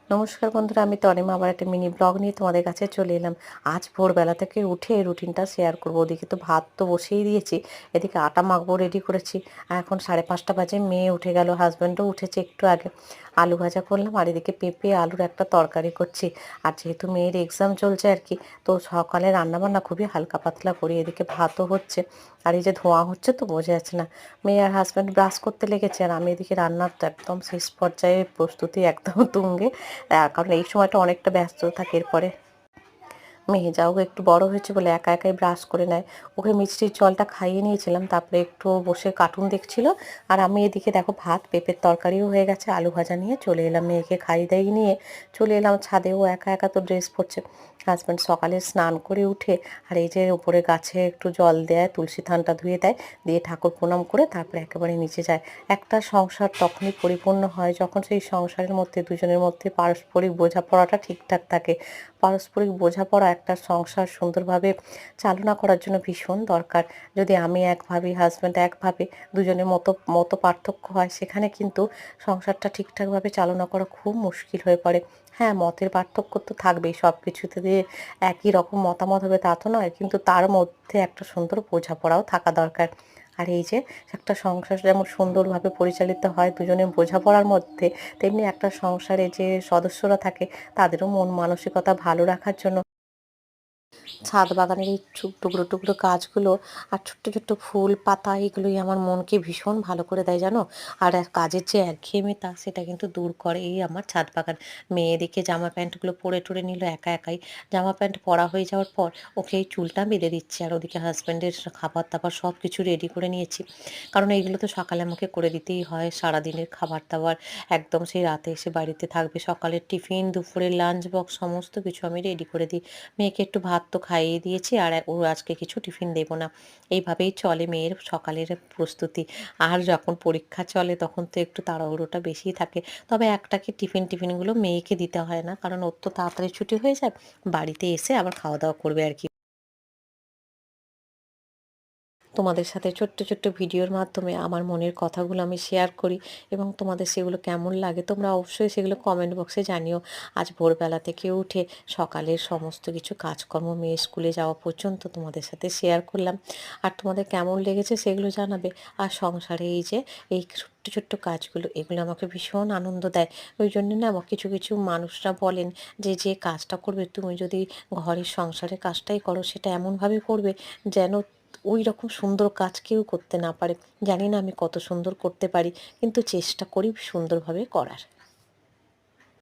নমস্কার বন্ধুরা, আমি তনিমা আবার একটা মিনি ব্লগ নিয়ে তোমাদের কাছে চলে এলাম। আজ ভোরবেলা থেকে উঠে এই রুটিনটা শেয়ার করব। ওদিকে তো ভাত তো বসিয়েই দিয়েছি, এদিকে আটা মাখবো রেডি করেছি। আর এখন 5:30 বাজে, মেয়ে উঠে গেল, হাজব্যান্ডও উঠেছে একটু আগে। আলু ভাজা করলাম আর এদিকে পেঁপে আলুর একটা তরকারি করছি। আর যেহেতু মেয়ের এক্সাম চলছে আর কি, তো সকালে রান্নাবান্না খুবই হালকা পাতলা করি। এদিকে ভাতও হচ্ছে আর এই যে ধোঁয়া হচ্ছে তো বোঝা যাচ্ছে না। মেয়ে আর হাজব্যান্ড ব্রাশ করতে লেগেছে আর আমি এদিকে রান্নার তো একদম শেষ পর্যায়ে, প্রস্তুতি একদম তুঙ্গে। কারণ এই সময়টা অনেকটা ব্যস্ত থাকে। এরপরে মেহেজাও একটু বড় হয়েছে বলে একা একাই ব্রাশ করে নেয়। ওকে মিষ্টির জলটা খাইয়ে নিয়েছিলাম, তারপরে একটু বসে কার্টুন দেখছিল। আর আমি এদিকে দেখো ভাত, পেঁপের তরকারিও হয়ে গেছে, আলু ভাজা নিয়ে চলে এলাম। মেয়েকে খাইয়ে দাইয়ে নিয়ে চলে এলাম ছাদে। ও একা একা তো ড্রেস পরছে। হাজব্যান্ড সকালে স্নান করে উঠে আর এই যে উপরে গাছে একটু জল দেয়, তুলসী থানটা ধুয়ে দেয়, দিয়ে ঠাকুর প্রণাম করে তারপরে একেবারে নিচে যায়। একটা সংসার তখনই পরিপূর্ণ হয় যখন সেই সংসারের মধ্যে দুজনের মধ্যে পারস্পরিক বোঝাপড়াটা ঠিকঠাক থাকে। পারস্পরিক বোঝাপড়া একটা সংসার সুন্দরভাবে চালনা করার জন্য ভীষণ দরকার। যদি আমি এক ভাবি, হাজব্যান্ড এক ভাবে, দুজনের মতো পার্থক্য হয়, সেখানে কিন্তু সংসারটা ঠিকঠাকভাবে চালনা করা খুব মুশকিল হয়ে পড়ে। হ্যাঁ, মতের পার্থক্য তো থাকবেই, সব কিছুতে দিয়ে একই রকম মতামত হবে তা তো নয়, কিন্তু তার মধ্যে একটা সুন্দর বোঝাপড়াও থাকা দরকার। আর এই যে একটা সংসার যেমন সুন্দরভাবে পরিচালিত হয় দুজনের বোঝাপড়ার মধ্যে, তেমনি একটা সংসারে যে সদস্যরা থাকে তাদেরও মন মানসিকতা ভালো রাখার জন্য ছাদ বাগানের এই টুকরো টুকরো গাছগুলো আর ছোট্ট ছোট্ট ফুল পাতা, এগুলোই আমার মনকে ভীষণ ভালো করে দেয় জানো। আর কাজের যে একঘেয়েমিতা সেটা কিন্তু দূর করে এই আমার ছাদ বাগান। মেয়ে দেখে জামা প্যান্টগুলো পরে টরে নিল একা একাই। জামা প্যান্ট পরা হয়ে যাওয়ার পর ওকে এই চুলটা বেঁধে দিচ্ছে, আর ওদিকে হাজব্যান্ডের খাবার দাবার সব কিছু রেডি করে নিয়েছি। কারণ এইগুলো তো সকালে আমাকে করে দিতেই হয়, সারাদিনের খাবার দাবার একদম সেই রাতে এসে বাড়িতে থাকবে। সকালের টিফিন, দুপুরের লাঞ্চ বক্স সমস্ত কিছু আমি রেডি করে দিই। মেয়েকে একটু ভাত তো খাইয়ে দিয়েছি, আর ও আজকে কিছু টিফিন দেবো না। এইভাবেই চলে মেয়ের সকালের প্রস্তুতি। আর যখন পরীক্ষা চলে তখন তো একটু তাড়াহুড়োটা বেশিই থাকে। তবে একটাকে টিফিনগুলো মেয়েকে দিতে হয় না, কারণ ওর তো তাড়াতাড়ি ছুটি হয়ে যায়। বাড়িতে এসে আবার খাওয়া দাওয়া করবে আর কি। তোমাদের সাথে ছোট্ট ছোট্ট ভিডিওর মাধ্যমে আমার মনের কথাগুলো আমি শেয়ার করি, এবং তোমাদের সেগুলো কেমন লাগে তোমরা অবশ্যই সেগুলো কমেন্ট বক্সে জানিও। আজ ভোরবেলা থেকে উঠে সকালের সমস্ত কিছু কাজকর্ম, মেয়ে স্কুলে যাওয়া পর্যন্ত তোমাদের সাথে শেয়ার করলাম। আর তোমাদের কেমন লেগেছে সেগুলো জানাবে। আর সংসারে এই যে এই ছোট্ট ছোট্ট কাজগুলো, এগুলো আমাকে ভীষণ আনন্দ দেয়। ওই জন্য না আমার কিছু কিছু মানুষরা বলেন যে যে কাজটা করবে, তুমি যদি ঘরের সংসারের কাজটাই করো সেটা এমনভাবে করবে যেন ওই রকম সুন্দর কাজ কেউ করতে না পারে। জানি না আমি কত সুন্দর করতে পারি, কিন্তু চেষ্টা করি সুন্দরভাবে করার।